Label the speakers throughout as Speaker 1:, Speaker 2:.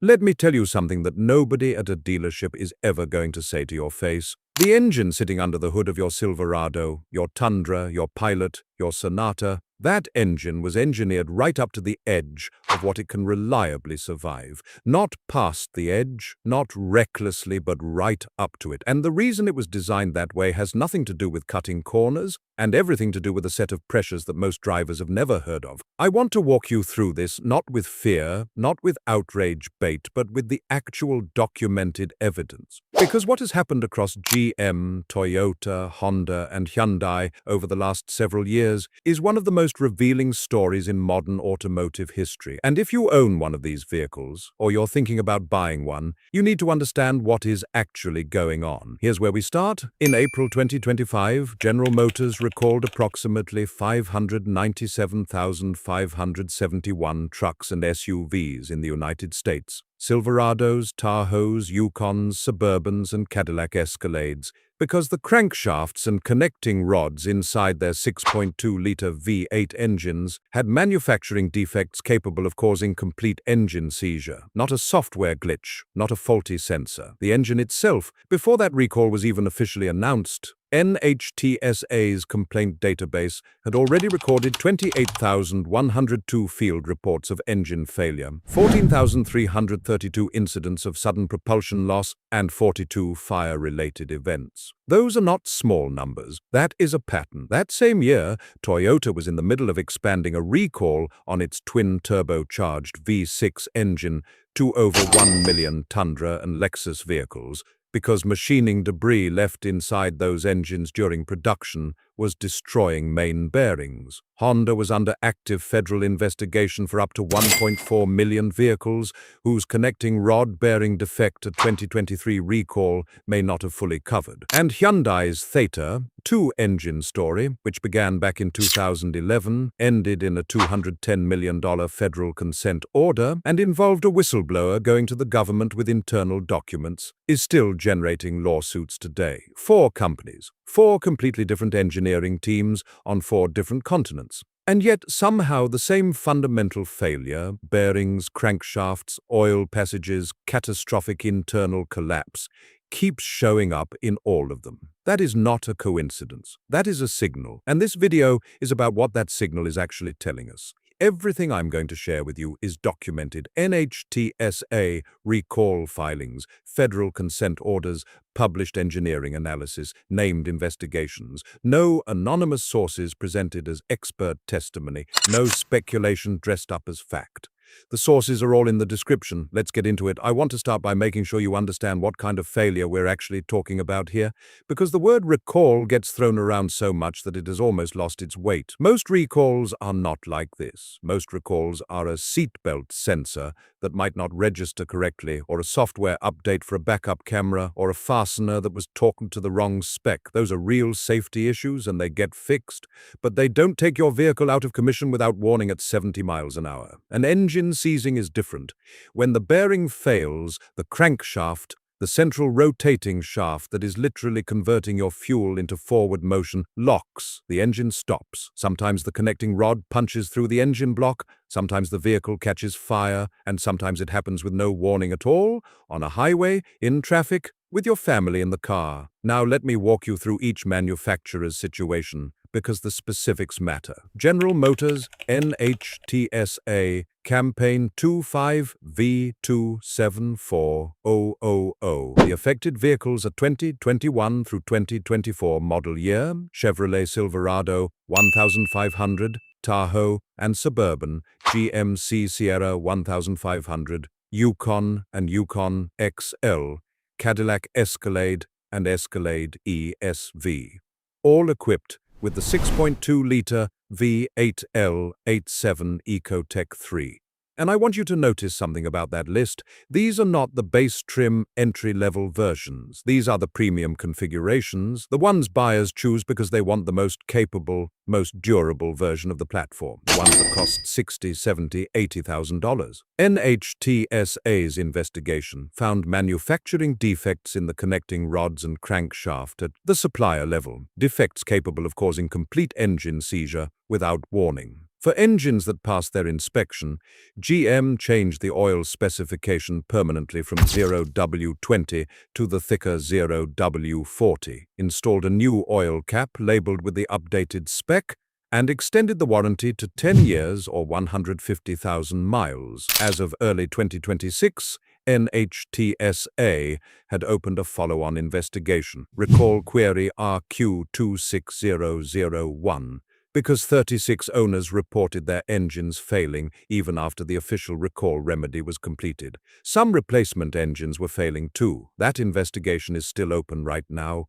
Speaker 1: Let me tell you something that nobody at a dealership is ever going to say to your face. The engine sitting under the hood of your Silverado, your Tundra, your Pilot, your Sonata, that engine was engineered right up to the edge of what it can reliably survive. Not past the edge, not recklessly, but right up to it. And the reason it was designed that way has nothing to do with cutting corners and everything to do with a set of pressures that most drivers have never heard of. I want to walk you through this not with fear, not with outrage bait, but with the actual documented evidence. Because what has happened across GM, Toyota, Honda, and Hyundai over the last several years is one of the most revealing stories in modern automotive history. And if you own one of these vehicles, or you're thinking about buying one, you need to understand what is actually going on. Here's where we start. In April 2025, General Motors recalled approximately 597,571 trucks and SUVs in the United States. Silverados, Tahoes, Yukons, Suburbans, and Cadillac Escalades, because the crankshafts and connecting rods inside their 6.2-liter V8 engines had manufacturing defects capable of causing complete engine seizure. Not a software glitch, not a faulty sensor. The engine itself, before that recall was even officially announced, NHTSA's complaint database had already recorded 28,102 field reports of engine failure, 14,332 incidents of sudden propulsion loss, and 42 fire-related events. Those are not small numbers. That is a pattern. That same year, Toyota was in the middle of expanding a recall on its twin-turbocharged V6 engine to over 1 million Tundra and Lexus vehicles, because machining debris left inside those engines during production was destroying main bearings. Honda was under active federal investigation for up to 1.4 million vehicles whose connecting rod bearing defect a 2023 recall may not have fully covered. And Hyundai's Theta, two-engine story, which began back in 2011, ended in a $210 million federal consent order and involved a whistleblower going to the government with internal documents, is still generating lawsuits today. 4 companies, 4 completely different engineering teams on 4 different continents. And yet, somehow, the same fundamental failure, bearings, crankshafts, oil passages, catastrophic internal collapse, keeps showing up in all of them. That is not a coincidence. That is a signal. And this video is about what that signal is actually telling us. Everything I'm going to share with you is documented. NHTSA recall filings, federal consent orders, published engineering analysis, named investigations. No anonymous sources presented as expert testimony. No speculation dressed up as fact. The sources are all in the description. Let's get into it. I want to start by making sure you understand what kind of failure we're actually talking about here, because the word recall gets thrown around so much that it has almost lost its weight. Most recalls are not like this. Most recalls are a seatbelt sensor that might not register correctly, or a software update for a backup camera, or a fastener that was talking to the wrong spec. Those are real safety issues and they get fixed, but they don't take your vehicle out of commission without warning at 70 miles an hour. An engine seizing is different. When the bearing fails, the crankshaft, the central rotating shaft that is literally converting your fuel into forward motion, locks. The engine stops. Sometimes the connecting rod punches through the engine block, sometimes the vehicle catches fire, and sometimes it happens with no warning at all, on a highway, in traffic, with your family in the car. Now let me walk you through each manufacturer's situation, because the specifics matter. General Motors, NHTSA, Campaign 25V274000. The affected vehicles are 2021 through 2024 model year, Chevrolet Silverado 1500, Tahoe and Suburban, GMC Sierra 1500, Yukon and Yukon XL, Cadillac Escalade and Escalade ESV. All equipped with the 6.2-liter V8L87 Ecotec 3. And I want you to notice something about that list. These are not the base trim entry-level versions. These are the premium configurations, the ones buyers choose because they want the most capable, most durable version of the platform, the ones that cost $60,000, $70,000, $80,000. NHTSA's investigation found manufacturing defects in the connecting rods and crankshaft at the supplier level, defects capable of causing complete engine seizure without warning. For engines that passed their inspection, GM changed the oil specification permanently from 0W20 to the thicker 0W40, installed a new oil cap labeled with the updated spec, and extended the warranty to 10 years or 150,000 miles. As of early 2026, NHTSA had opened a follow-on investigation, recall query RQ26001, because 36 owners reported their engines failing even after the official recall remedy was completed. Some replacement engines were failing too. That investigation is still open right now.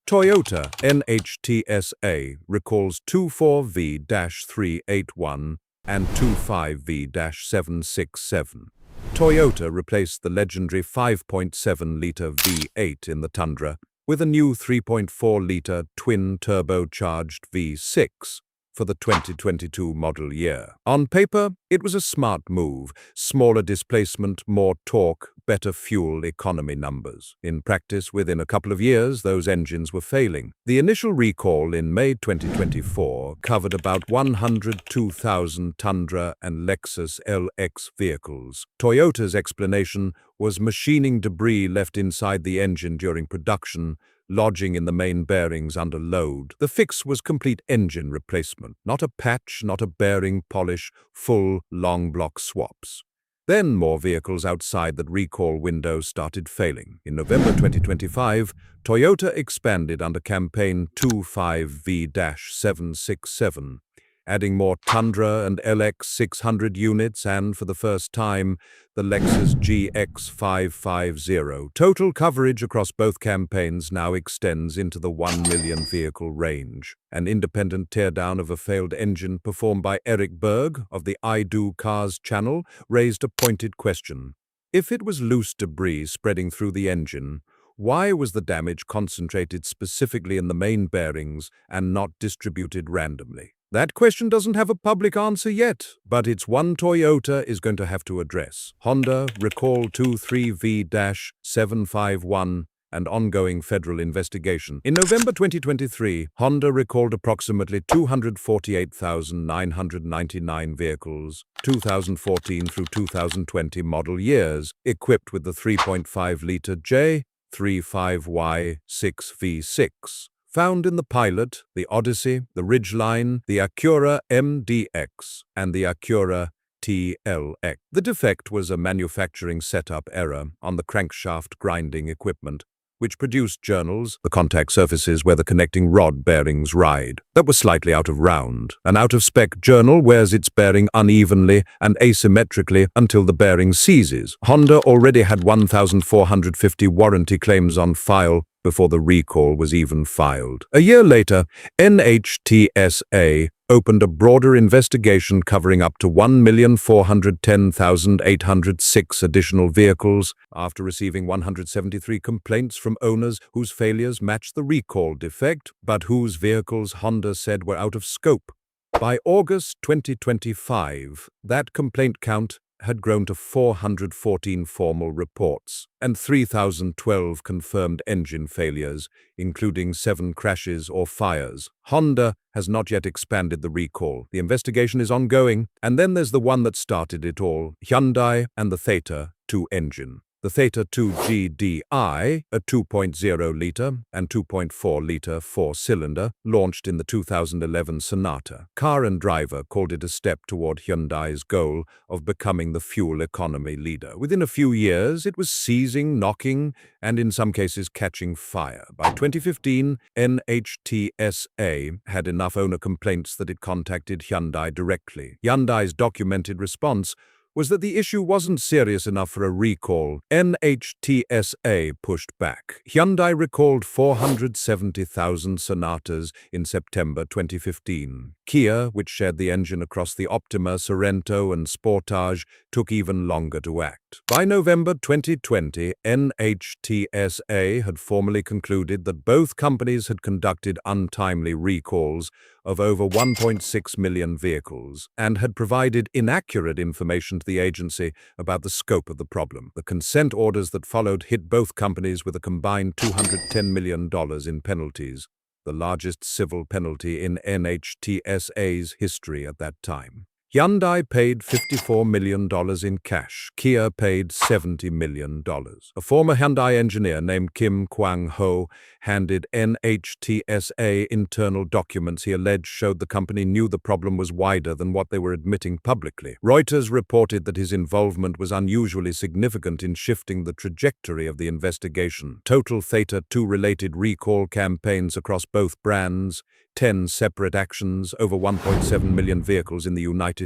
Speaker 1: Toyota NHTSA recalls 24V-381 and 25V-767. Toyota replaced the legendary 5.7-liter V8 in the Tundra with a new 3.4-liter twin-turbocharged V6 for the 2022 model year. On paper, it was a smart move: smaller displacement, more torque, better fuel economy numbers. In practice, within a couple of years, those engines were failing. The initial recall in May 2024 covered about 102,000 Tundra and Lexus LX vehicles. Toyota's explanation was machining debris left inside the engine during production, lodging in the main bearings under load. The fix was complete engine replacement, not a patch, not a bearing polish, full long block swaps. Then more vehicles outside that recall window started failing. In November 2025, Toyota expanded under campaign 25V-767, adding more Tundra and LX 600 units and, for the first time, the Lexus GX 550. Total coverage across both campaigns now extends into the 1 million vehicle range. An independent teardown of a failed engine performed by Eric Berg of the I Do Cars channel raised a pointed question. If it was loose debris spreading through the engine, why was the damage concentrated specifically in the main bearings and not distributed randomly? That question doesn't have a public answer yet, but it's one Toyota is going to have to address. Honda recall 23V-751 and ongoing federal investigation. In November 2023, Honda recalled approximately 248,999 vehicles, 2014 through 2020 model years, equipped with the 3.5-liter J35Y6V6. Found in the Pilot, the Odyssey, the Ridgeline, the Acura MDX, and the Acura TLX. The defect was a manufacturing setup error on the crankshaft grinding equipment, which produced journals, the contact surfaces where the connecting rod bearings ride, that were slightly out of round. An out-of-spec journal wears its bearing unevenly and asymmetrically until the bearing seizes. Honda already had 1,450 warranty claims on file before the recall was even filed. A year later, NHTSA opened a broader investigation covering up to 1,410,806 additional vehicles after receiving 173 complaints from owners whose failures matched the recall defect, but whose vehicles Honda said were out of scope. By August 2025, that complaint count had grown to 414 formal reports and 3,012 confirmed engine failures, including 7 crashes or fires. Honda has not yet expanded the recall. The investigation is ongoing, and then there's the one that started it all: Hyundai and the Theta 2 engine. The Theta 2 GDI, a 2.0-liter and 2.4-liter four-cylinder, launched in the 2011 Sonata. Car and Driver called it a step toward Hyundai's goal of becoming the fuel economy leader. Within a few years, it was seizing, knocking, and in some cases catching fire. By 2015, NHTSA had enough owner complaints that it contacted Hyundai directly. Hyundai's documented response was that the issue wasn't serious enough for a recall. NHTSA pushed back. Hyundai recalled 470,000 Sonatas in September 2015. Kia, which shared the engine across the Optima, Sorento, and Sportage, took even longer to act. By November 2020, NHTSA had formally concluded that both companies had conducted untimely recalls of over 1.6 million vehicles and had provided inaccurate information to the agency about the scope of the problem. The consent orders that followed hit both companies with a combined $210 million in penalties. the largest civil penalty in NHTSA's history at that time. Hyundai paid $54 million in cash. Kia paid $70 million. A former Hyundai engineer named Kim Kwang-ho handed NHTSA internal documents he alleged showed the company knew the problem was wider than what they were admitting publicly. Reuters reported that his involvement was unusually significant in shifting the trajectory of the investigation. Total Theta 2 related recall campaigns across both brands, 10 separate actions, over 1.7 million vehicles in the United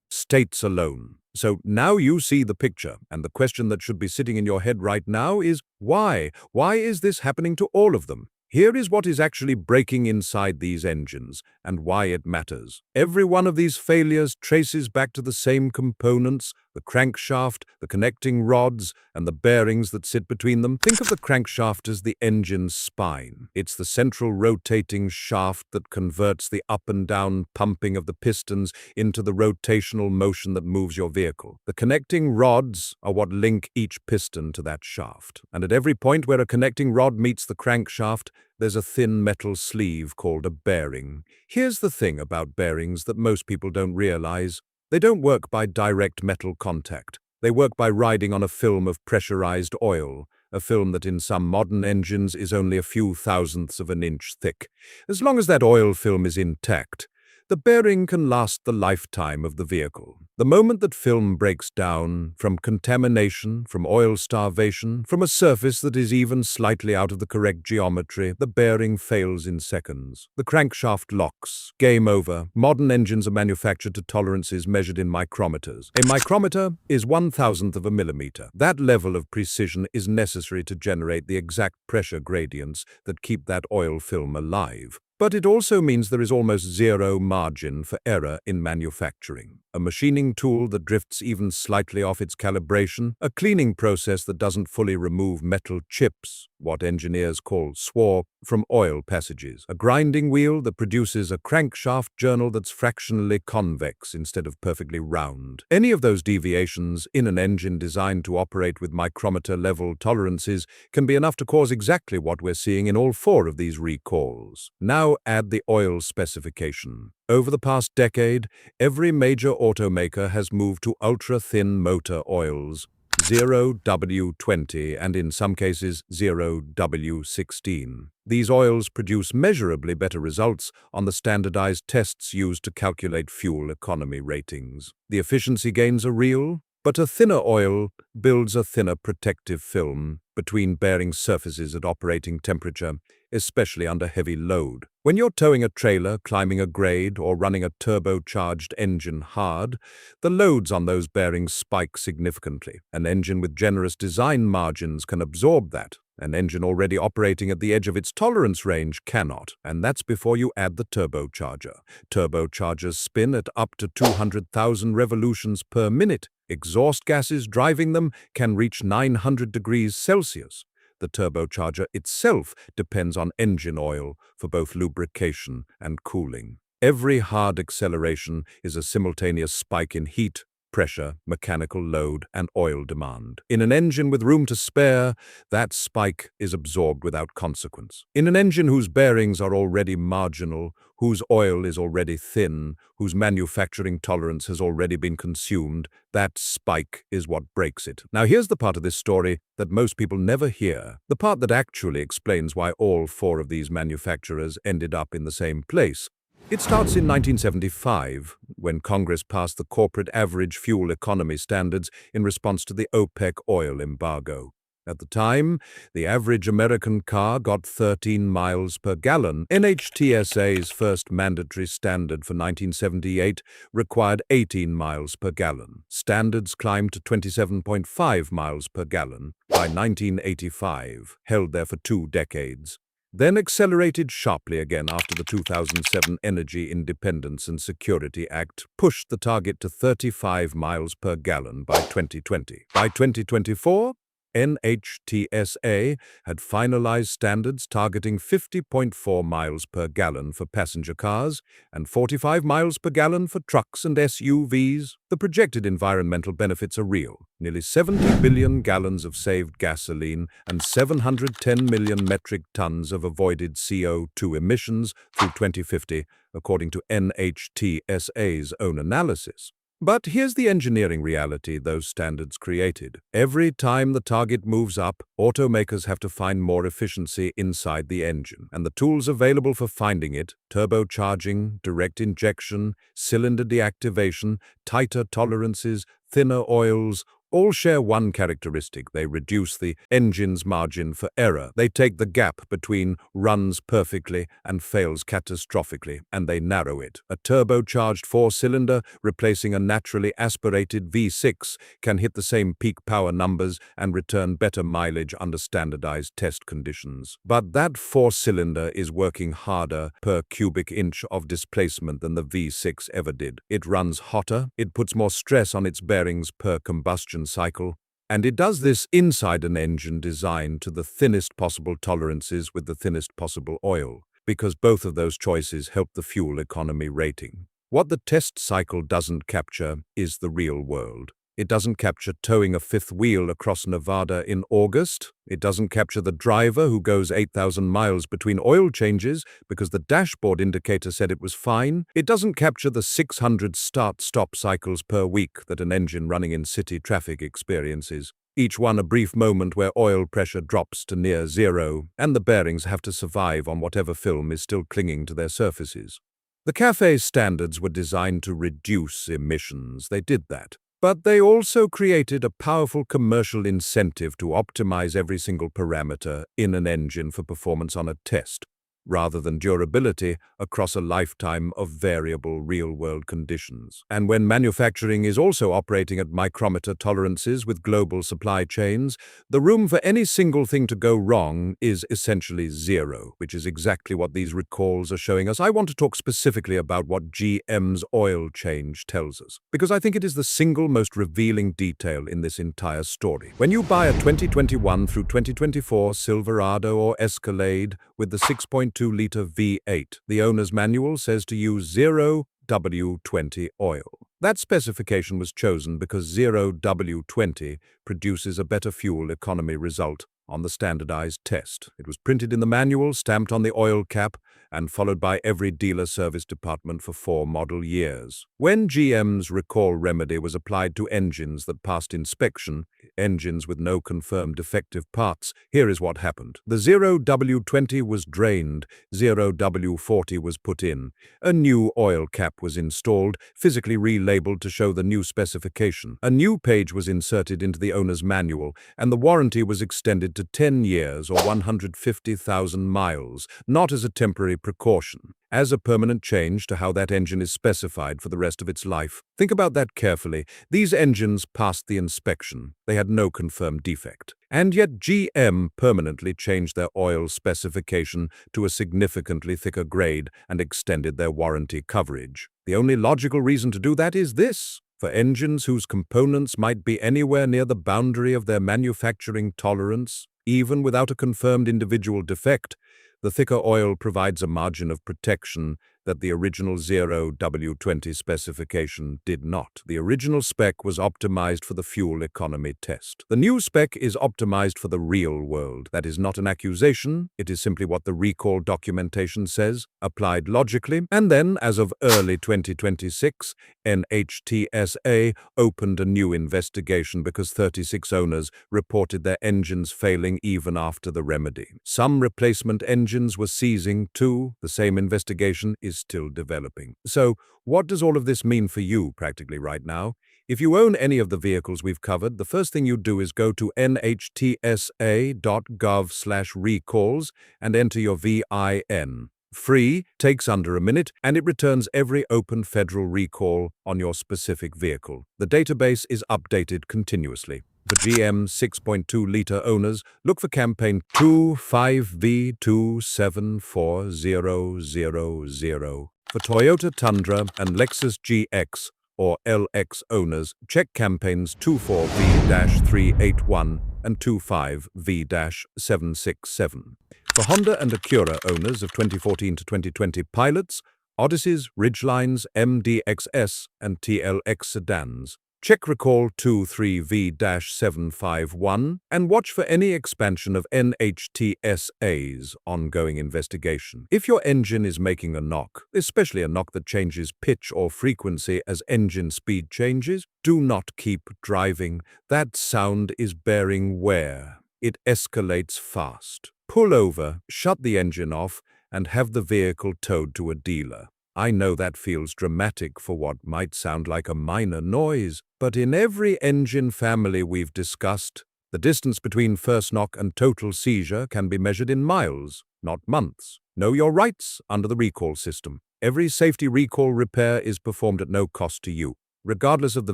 Speaker 1: States alone. So now you see the picture, and the question that should be sitting in your head right now is why? Why is this happening to all of them? Here is what is actually breaking inside these engines, and why it matters. Every one of these failures traces back to the same components: the crankshaft, the connecting rods, and the bearings that sit between them. Think of the crankshaft as the engine's spine. It's the central rotating shaft that converts the up and down pumping of the pistons into the rotational motion that moves your vehicle. The connecting rods are what link each piston to that shaft. And at every point where a connecting rod meets the crankshaft, there's a thin metal sleeve called a bearing. Here's the thing about bearings that most people don't realize. They don't work by direct metal contact. They work by riding on a film of pressurized oil, a film that in some modern engines is only a few thousandths of an inch thick. As long as that oil film is intact, the bearing can last the lifetime of the vehicle. The moment that film breaks down, from contamination, from oil starvation, from a surface that is even slightly out of the correct geometry, the bearing fails in seconds. The crankshaft locks. Game over. Modern engines are manufactured to tolerances measured in micrometers. A micrometer is 1/1000th of a millimeter. That level of precision is necessary to generate the exact pressure gradients that keep that oil film alive. But it also means there is almost zero margin for error in manufacturing. A machining tool that drifts even slightly off its calibration, a cleaning process that doesn't fully remove metal chips, what engineers call swar, from oil passages, a grinding wheel that produces a crankshaft journal that's fractionally convex instead of perfectly round. Any of those deviations in an engine designed to operate with micrometer-level tolerances can be enough to cause exactly what we're seeing in all 4 of these recalls. Now add the oil specification. Over the past decade, every major automaker has moved to ultra-thin motor oils, 0W20 and in some cases 0W16. These oils produce measurably better results on the standardized tests used to calculate fuel economy ratings. The efficiency gains are real, but a thinner oil builds a thinner protective film between bearing surfaces at operating temperature, especially under heavy load. When you're towing a trailer, climbing a grade, or running a turbocharged engine hard, the loads on those bearings spike significantly. An engine with generous design margins can absorb that. An engine already operating at the edge of its tolerance range cannot, and that's before you add the turbocharger. Turbochargers spin at up to 200,000 revolutions per minute. Exhaust gases driving them can reach 900 degrees Celsius. The turbocharger itself depends on engine oil for both lubrication and cooling. Every hard acceleration is a simultaneous spike in heat, pressure, mechanical load, and oil demand. In an engine with room to spare, that spike is absorbed without consequence. In an engine whose bearings are already marginal, whose oil is already thin, whose manufacturing tolerance has already been consumed, that spike is what breaks it. Now here's the part of this story that most people never hear, the part that actually explains why all 4 of these manufacturers ended up in the same place. It starts in 1975, when Congress passed the corporate average fuel economy standards in response to the OPEC oil embargo. At the time, the average American car got 13 miles per gallon. NHTSA's first mandatory standard for 1978 required 18 miles per gallon. Standards climbed to 27.5 miles per gallon by 1985, held there for 2 decades. Then accelerated sharply again after the 2007 Energy Independence and Security Act pushed the target to 35 miles per gallon by 2020. By 2024, NHTSA had finalized standards targeting 50.4 miles per gallon for passenger cars and 45 miles per gallon for trucks and SUVs. The projected environmental benefits are real. Nearly 70 billion gallons of saved gasoline and 710 million metric tons of avoided CO2 emissions through 2050, according to NHTSA's own analysis. But here's the engineering reality those standards created. Every time the target moves up, automakers have to find more efficiency inside the engine. And the tools available for finding it, turbocharging, direct injection, cylinder deactivation, tighter tolerances, thinner oils, all share one characteristic. They reduce the engine's margin for error. They take the gap between runs perfectly and fails catastrophically, and they narrow it. A turbocharged four-cylinder replacing a naturally aspirated V6 can hit the same peak power numbers and return better mileage under standardized test conditions. But that four-cylinder is working harder per cubic inch of displacement than the V6 ever did. It runs hotter, it puts more stress on its bearings per combustion cycle, and it does this inside an engine designed to the thinnest possible tolerances with the thinnest possible oil, because both of those choices help the fuel economy rating. What the test cycle doesn't capture is the real world. It doesn't capture towing a fifth wheel across Nevada in August. It doesn't capture the driver who goes 8,000 miles between oil changes because the dashboard indicator said it was fine. It doesn't capture the 600 start-stop cycles per week that an engine running in city traffic experiences. Each one a brief moment where oil pressure drops to near zero, and the bearings have to survive on whatever film is still clinging to their surfaces. The CAFE standards were designed to reduce emissions. They did that. But they also created a powerful commercial incentive to optimize every single parameter in an engine for performance on a test, rather than durability across a lifetime of variable real-world conditions. And when manufacturing is also operating at micrometer tolerances with global supply chains, the room for any single thing to go wrong is essentially zero, which is exactly what these recalls are showing us. I want to talk specifically about what GM's oil change tells us, because I think it is the single most revealing detail in this entire story. When you buy a 2021 through 2024 Silverado or Escalade with the 6.2-liter V8, the owner's manual says to use 0W20 oil. That specification was chosen because 0W20 produces a better fuel economy result on the standardized test. It was printed in the manual, stamped on the oil cap, and followed by every dealer service department for 4 model years. When GM's recall remedy was applied to engines that passed inspection, engines with no confirmed defective parts, here is what happened. The 0W20 was drained, 0W40 was put in. A new oil cap was installed, physically relabeled to show the new specification. A new page was inserted into the owner's manual, and the warranty was extended to 10 years or 150,000 miles, not as a temporary precaution, as a permanent change to how that engine is specified for the rest of its life. Think about that carefully. These engines passed the inspection. They had no confirmed defect. And yet GM permanently changed their oil specification to a significantly thicker grade and extended their warranty coverage. The only logical reason to do that is this. For engines whose components might be anywhere near the boundary of their manufacturing tolerance, even without a confirmed individual defect, the thicker oil provides a margin of protection that the original 0W20 specification did not. The original spec was optimized for the fuel economy test. The new spec is optimized for the real world. That is not an accusation, it is simply what the recall documentation says, applied logically. And then, as of early 2026, NHTSA opened a new investigation because 36 owners reported their engines failing even after the remedy. Some replacement engines were seizing too. The same investigation is still developing. So, what does all of this mean for you practically right now? If you own any of the vehicles we've covered, the first thing you do is go to nhtsa.gov/recalls and enter your VIN. Free, takes under a minute, and it returns every open federal recall on your specific vehicle. The database is updated continuously. For GM 6.2-liter owners, look for campaign 25V2740000. For Toyota Tundra and Lexus GX, or LX owners, check campaigns 24V-381 and 25V-767. For Honda and Acura owners of 2014 to 2020 pilots, Odysseys, Ridgelines, MDXS, and TLX sedans, check recall 23V-751 and watch for any expansion of NHTSA's ongoing investigation. If your engine is making a knock, especially a knock that changes pitch or frequency as engine speed changes, do not keep driving. That sound is bearing wear. It escalates fast. Pull over, shut the engine off, and have the vehicle towed to a dealer. I know that feels dramatic for what might sound like a minor noise, but in every engine family we've discussed, the distance between first knock and total seizure can be measured in miles, not months. Know your rights under the recall system. Every safety recall repair is performed at no cost to you, regardless of the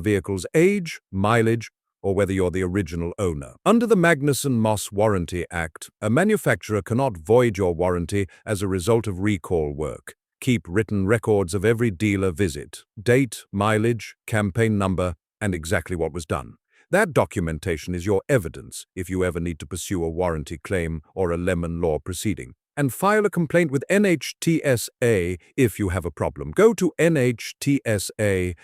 Speaker 1: vehicle's age, mileage, or whether you're the original owner. Under the Magnuson-Moss Warranty Act, a manufacturer cannot void your warranty as a result of recall work. Keep written records of every dealer visit, date, mileage, campaign number, and exactly what was done. That documentation is your evidence if you ever need to pursue a warranty claim or a lemon law proceeding. And file a complaint with NHTSA if you have a problem. Go to nhtsa.gov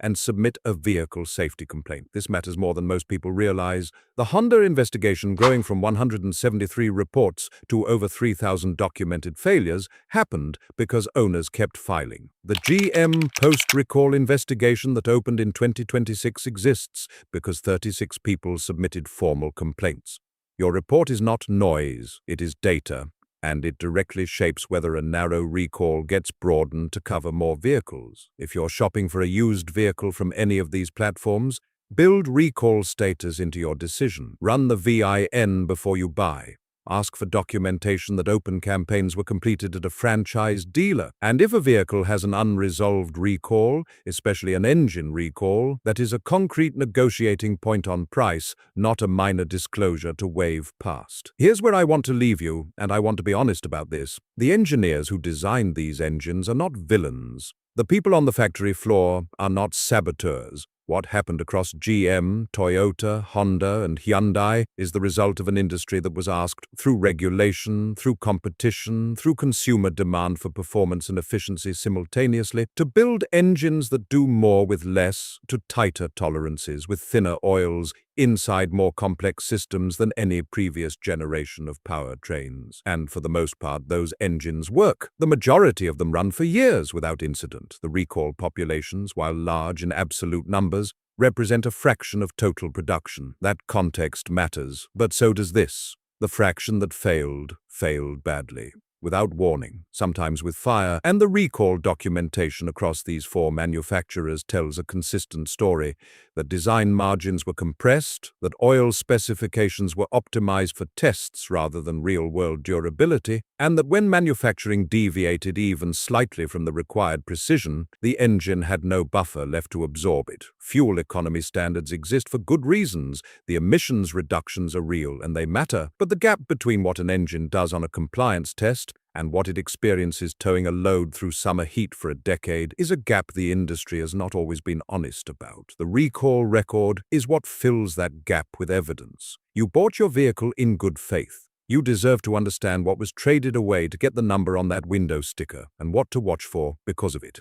Speaker 1: and submit a vehicle safety complaint. This matters more than most people realize. The Honda investigation, growing from 173 reports to over 3,000 documented failures, happened because owners kept filing. The GM post-recall investigation that opened in 2026 exists because 36 people submitted formal complaints. Your report is not noise, it is data, and it directly shapes whether a narrow recall gets broadened to cover more vehicles. If you're shopping for a used vehicle from any of these platforms, build recall status into your decision. Run the VIN before you buy. Ask for documentation that open campaigns were completed at a franchise dealer. And if a vehicle has an unresolved recall, especially an engine recall, that is a concrete negotiating point on price, not a minor disclosure to wave past. Here's where I want to leave you, and I want to be honest about this. The engineers who designed these engines are not villains. The people on the factory floor are not saboteurs. What happened across GM, Toyota, Honda, and Hyundai is the result of an industry that was asked through regulation, through competition, through consumer demand for performance and efficiency simultaneously, to build engines that do more with less, to tighter tolerances, with thinner oils, inside more complex systems than any previous generation of powertrains. And for the most part, those engines work. The majority of them run for years without incident. The recall populations, while large in absolute numbers, represent a fraction of total production. That context matters, but so does this. The fraction that failed badly, without warning, sometimes with fire, and the recall documentation across these four manufacturers tells a consistent story, that design margins were compressed, that oil specifications were optimized for tests rather than real-world durability, and that when manufacturing deviated even slightly from the required precision, the engine had no buffer left to absorb it. Fuel economy standards exist for good reasons. The emissions reductions are real and they matter, but the gap between what an engine does on a compliance test and what it experiences towing a load through summer heat for a decade is a gap the industry has not always been honest about. The recall record is what fills that gap with evidence. You bought your vehicle in good faith. You deserve to understand what was traded away to get the number on that window sticker and what to watch for because of it.